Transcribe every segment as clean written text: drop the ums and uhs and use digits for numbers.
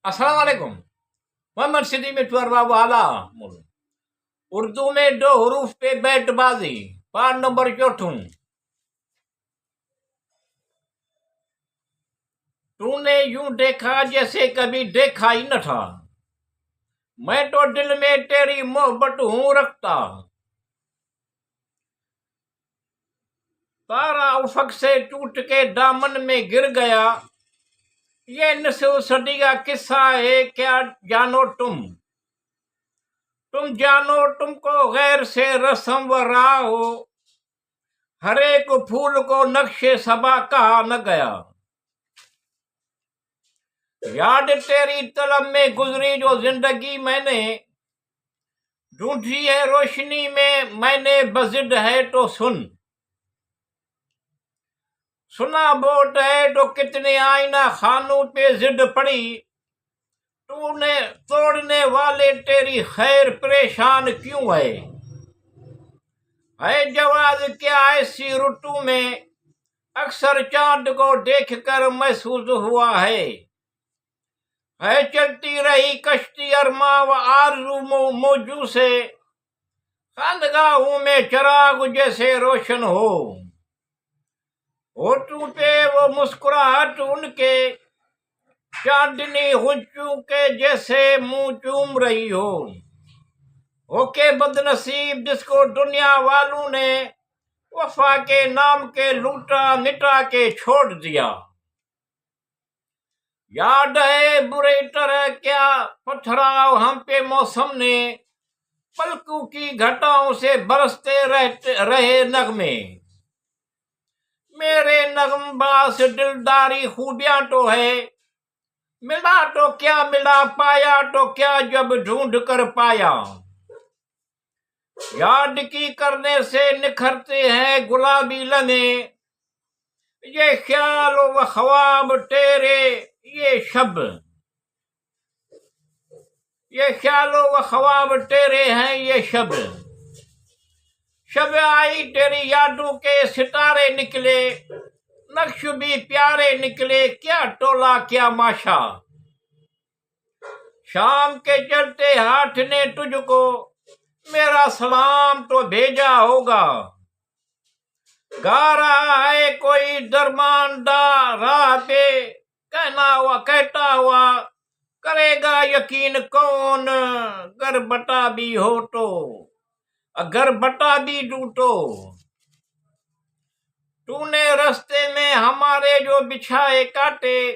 अस्सलाम वालेकुम। मोहम्मद सिद्दीक मिठुर बाबू आला उर्दू में दो हरूफ पे बैटबाजी पाठ नंबर 4। तूने यूं देखा जैसे कभी देखा ही न था, मैं तो दिल में तेरी मोहब्बत हूं रखता। तारा उफक से टूट के दामन में गिर गया, ये निसफ सदी का किस्सा है क्या जानो तुम जानो तुमको गैर से रस्म व राह हो, हर एक फूल को नक्शे सबा कहा न गया। याद तेरी तलब में गुजरी जो जिंदगी मैंने, ढूंढी है रोशनी में मैंने बजिद है तो सुना बोट है तो कितने आईना खानों पे जिद पड़ी, तूने तोड़ने वाले तेरी खैर परेशान क्यों है जवाब क्या ऐसी ऋतु में अक्सर चांद को देखकर महसूस हुआ है चलती रही कश्ती अरमा व आरज़ू मौजू से, खानगाहों में चराग जैसे रोशन होठों पे वो मुस्कुराहट उनके चांदनी हुज्जू के जैसे मुंह चूम रही होके बदनसीब जिसको दुनिया वालों ने वफा के नाम के लूटा मिटा के छोड़ दिया। याद है बुरे तरह क्या पथराव हम पे मौसम ने, पलकों की घटाओं से बरसते रहे नगमे। मेरे नगमबाज दिलदारी खूबियां तो है, मिला तो क्या मिला पाया तो क्या जब ढूंढ कर पाया। याद की करने से निखरते हैं गुलाबी लम्हे, ये ख्याल व ख्वाब तेरे ये ख्याल व ख्वाब तेरे हैं ये शब आई तेरी यादों के सितारे निकले, नक्श भी प्यारे निकले क्या टोला क्या माशा। शाम के चलते हाथ ने तुझको मेरा सलाम तो भेजा होगा, गा रहा है कोई दरमानदार राह पे कहता हुआ करेगा यकीन कौन, अगर बटा भी हो तो अगर बटा भी डूटो। तूने रास्ते में हमारे जो बिछाए काटे,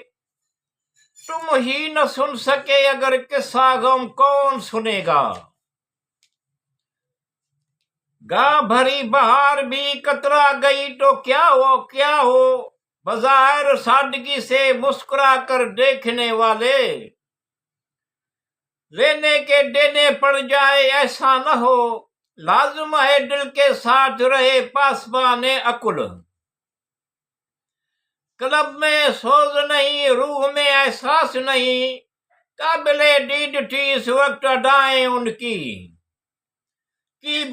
तुम ही न सुन सके अगर किस्सा गम कौन सुनेगा। गा भरी बहार भी कतरा गई तो क्या हो बज़ाहिर सादगी से मुस्कुरा कर देखने वाले, लेने के देने पड़ जाए ऐसा न हो, लाजिम है दिल के साथ रहे पासबाने अकुल। कलब में सोज नहीं रूह में एहसास नहीं, काबिले दीद थी इस वक्त अदाएं उनकी, की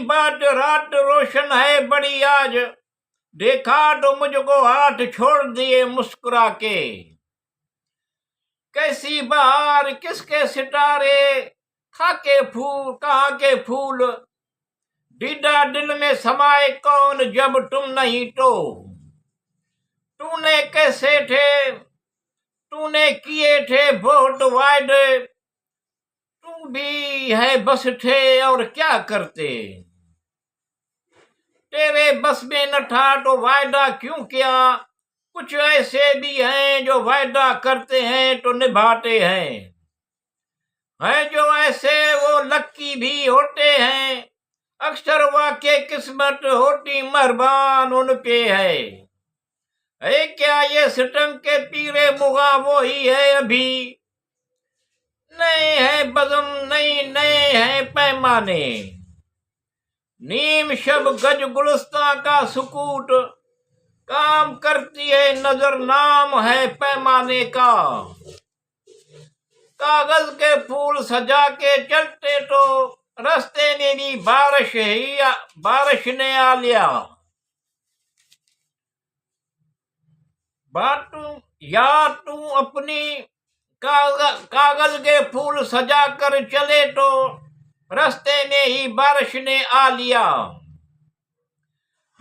बात रात रोशन है बड़ी आज, देखा तो मुझको हाथ छोड़ दिए मुस्कुरा के। कैसी बहार किसके सितारे कहाँ के फूल, दीदा दिल में समाए कौन जब तुम नहीं तो। तूने किए थे बहुत वायदे, तू भी है बस थे और क्या करते, तेरे बस में न था तो वायदा क्यों किया। कुछ ऐसे भी हैं जो वायदा करते हैं तो निभाते हैं जो ऐसे वो लक्की भी होते हैं, अक्सर वाकई किस्मत होती मेहरबान उन पे है क्या ये सितम के पीरे मुगा वो ही है अभी, नए हैं बज़म नए हैं पैमाने, नीम शब गज गुलस्ता का सुकूत काम करती है नजर नाम है पैमाने का। कागज के फूल सजा के चलते तो रास्ते में भी बारिश ने आ लिया। या तू अपनी कागज के फूल सजा कर चले तो रास्ते में ही बारिश ने आ लिया।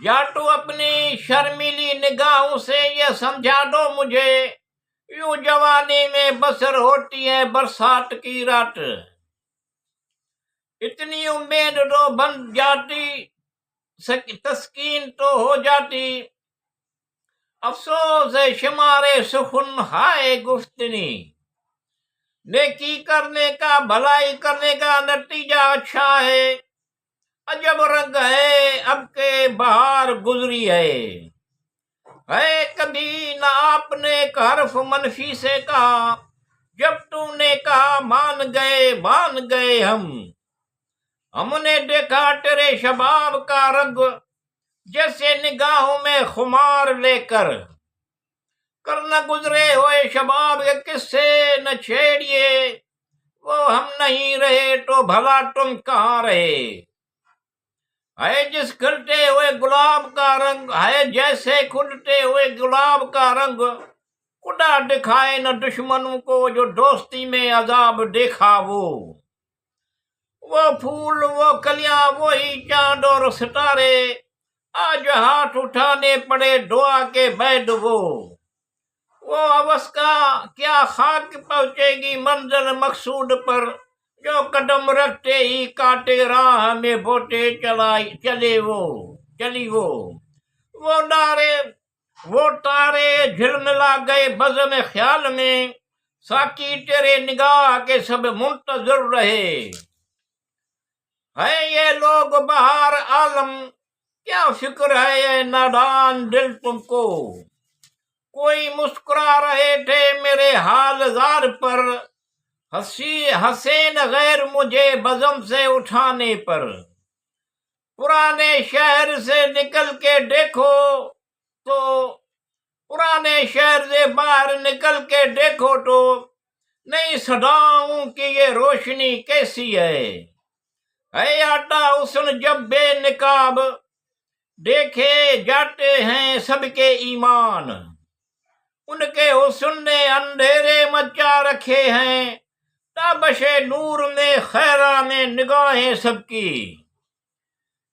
या तो अपनी शर्मीली निगाहों से ये समझा दो मुझे, यूं जवानी में बसर होती है बरसात की रात। इतनी उम्मीद तो बन जाती, तस्कीन तो हो जाती, अफसोस है शुमारे सुखुन हाय गुफ्तनी। नेकी करने का, भलाई करने का नतीजा अच्छा है, अजब रंग है अब के बहार गुजरी है। कभी न आपने एक हर्फ मनफी से कहा, जब तूने कहा मान गए हम। हमने देखा तेरे शबाब का रंग, जैसे निगाहों में खुमार लेकर। कर न गुजरे हुए शबाब के किस्से न छेड़िए, वो हम नहीं रहे तो भला तुम कहाँ रहे। है जिस खिलते हुए गुलाब का रंग, है जैसे खुलते हुए गुलाब का रंग, खुदा दिखाए न दुश्मनों को जो दोस्ती में अजाब देखा। वो फूल, वो कलियां, वही चांद और सितारे, आज हाथ उठाने पड़े दुआ के बैद। वो अवस्था क्या खाक पहुंचेगी मंजिल मकसूद पर, जो कदम रखते ही काटे राह में बोटे चली। वो तारे झिलमिला गए बज़्म ख्याल में, साकी तेरे निगाह के सब मुंतजर रहे। है ये लोग बहार आलम, क्या फिक्र है ये नादान दिल तुमको। कोई मुस्कुरा रहे थे मेरे हालजार पर, हसीन गैर मुझे बज़म से उठाने पर। पुराने शहर से निकल के देखो तो, पुराने शहर से बाहर निकल के देखो तो, नई सदाओं की ये रोशनी कैसी है। आता हुस्न जब बेनिकाब, देखे जाते हैं सबके ईमान। उनके हुस्न ने अंधेरे मचा रखे हैं, ताबशे नूर में खैरा में निगाहें सबकी।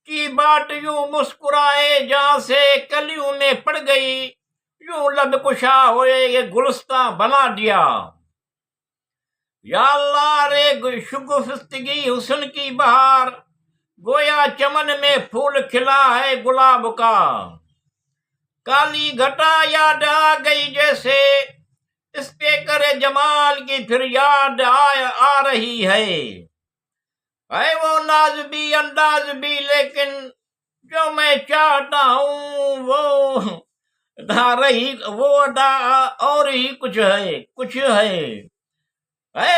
की बात यूं मुस्कुराए जहां से कलियों में पड़ गई, यूं लब कुशा हुए ये गुलस्ता बना दिया। या अल्लाह रे शुगुफ्तगी हुस्न की बहार, गोया चमन में फूल खिला है गुलाब का। काली घटा याद आ गई जैसे, इस पे करे जमाल की फिर याद आ रही है। वो नाज भी अंदाज भी, लेकिन जो मैं चाहता हूँ वो और ही कुछ है।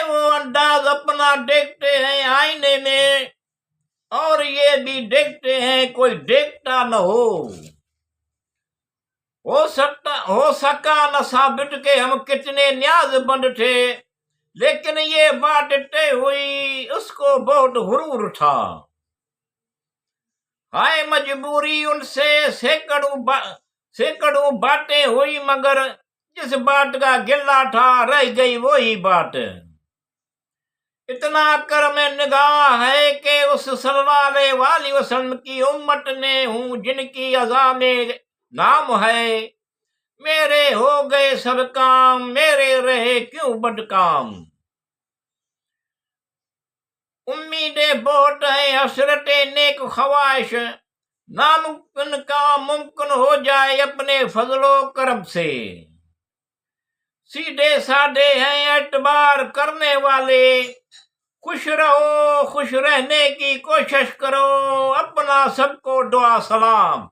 वो अंदाज अपना देखते हैं आईने में, और ये भी देखते हैं कोई देखता न हो सका न साबित के हम कितने न्याज़बंद थे, लेकिन ये बात तय हुई उसको बहुत गुरूर था। हाय मजबूरी उनसे सैकड़ों बातें हुई, मगर जिस बात का गिला था रह गई वही बात। इतना करम निगाह है कि उस सल्लल्लाहु अलैहि वसल्लम की उम्मत ने हूँ, जिनकी अज़ा में नाम है। मेरे हो गए सब काम, मेरे रहे क्यों बदकाम। उम्मीदें बहुत है, हसरते नेक ख्वाहिश, नामुमकिन का मुमकिन हो जाए अपने फजलो करम से। सीधे साधे हैं एतबार करने वाले, खुश रहो खुश रहने की कोशिश करो, अपना सबको दुआ सलाम।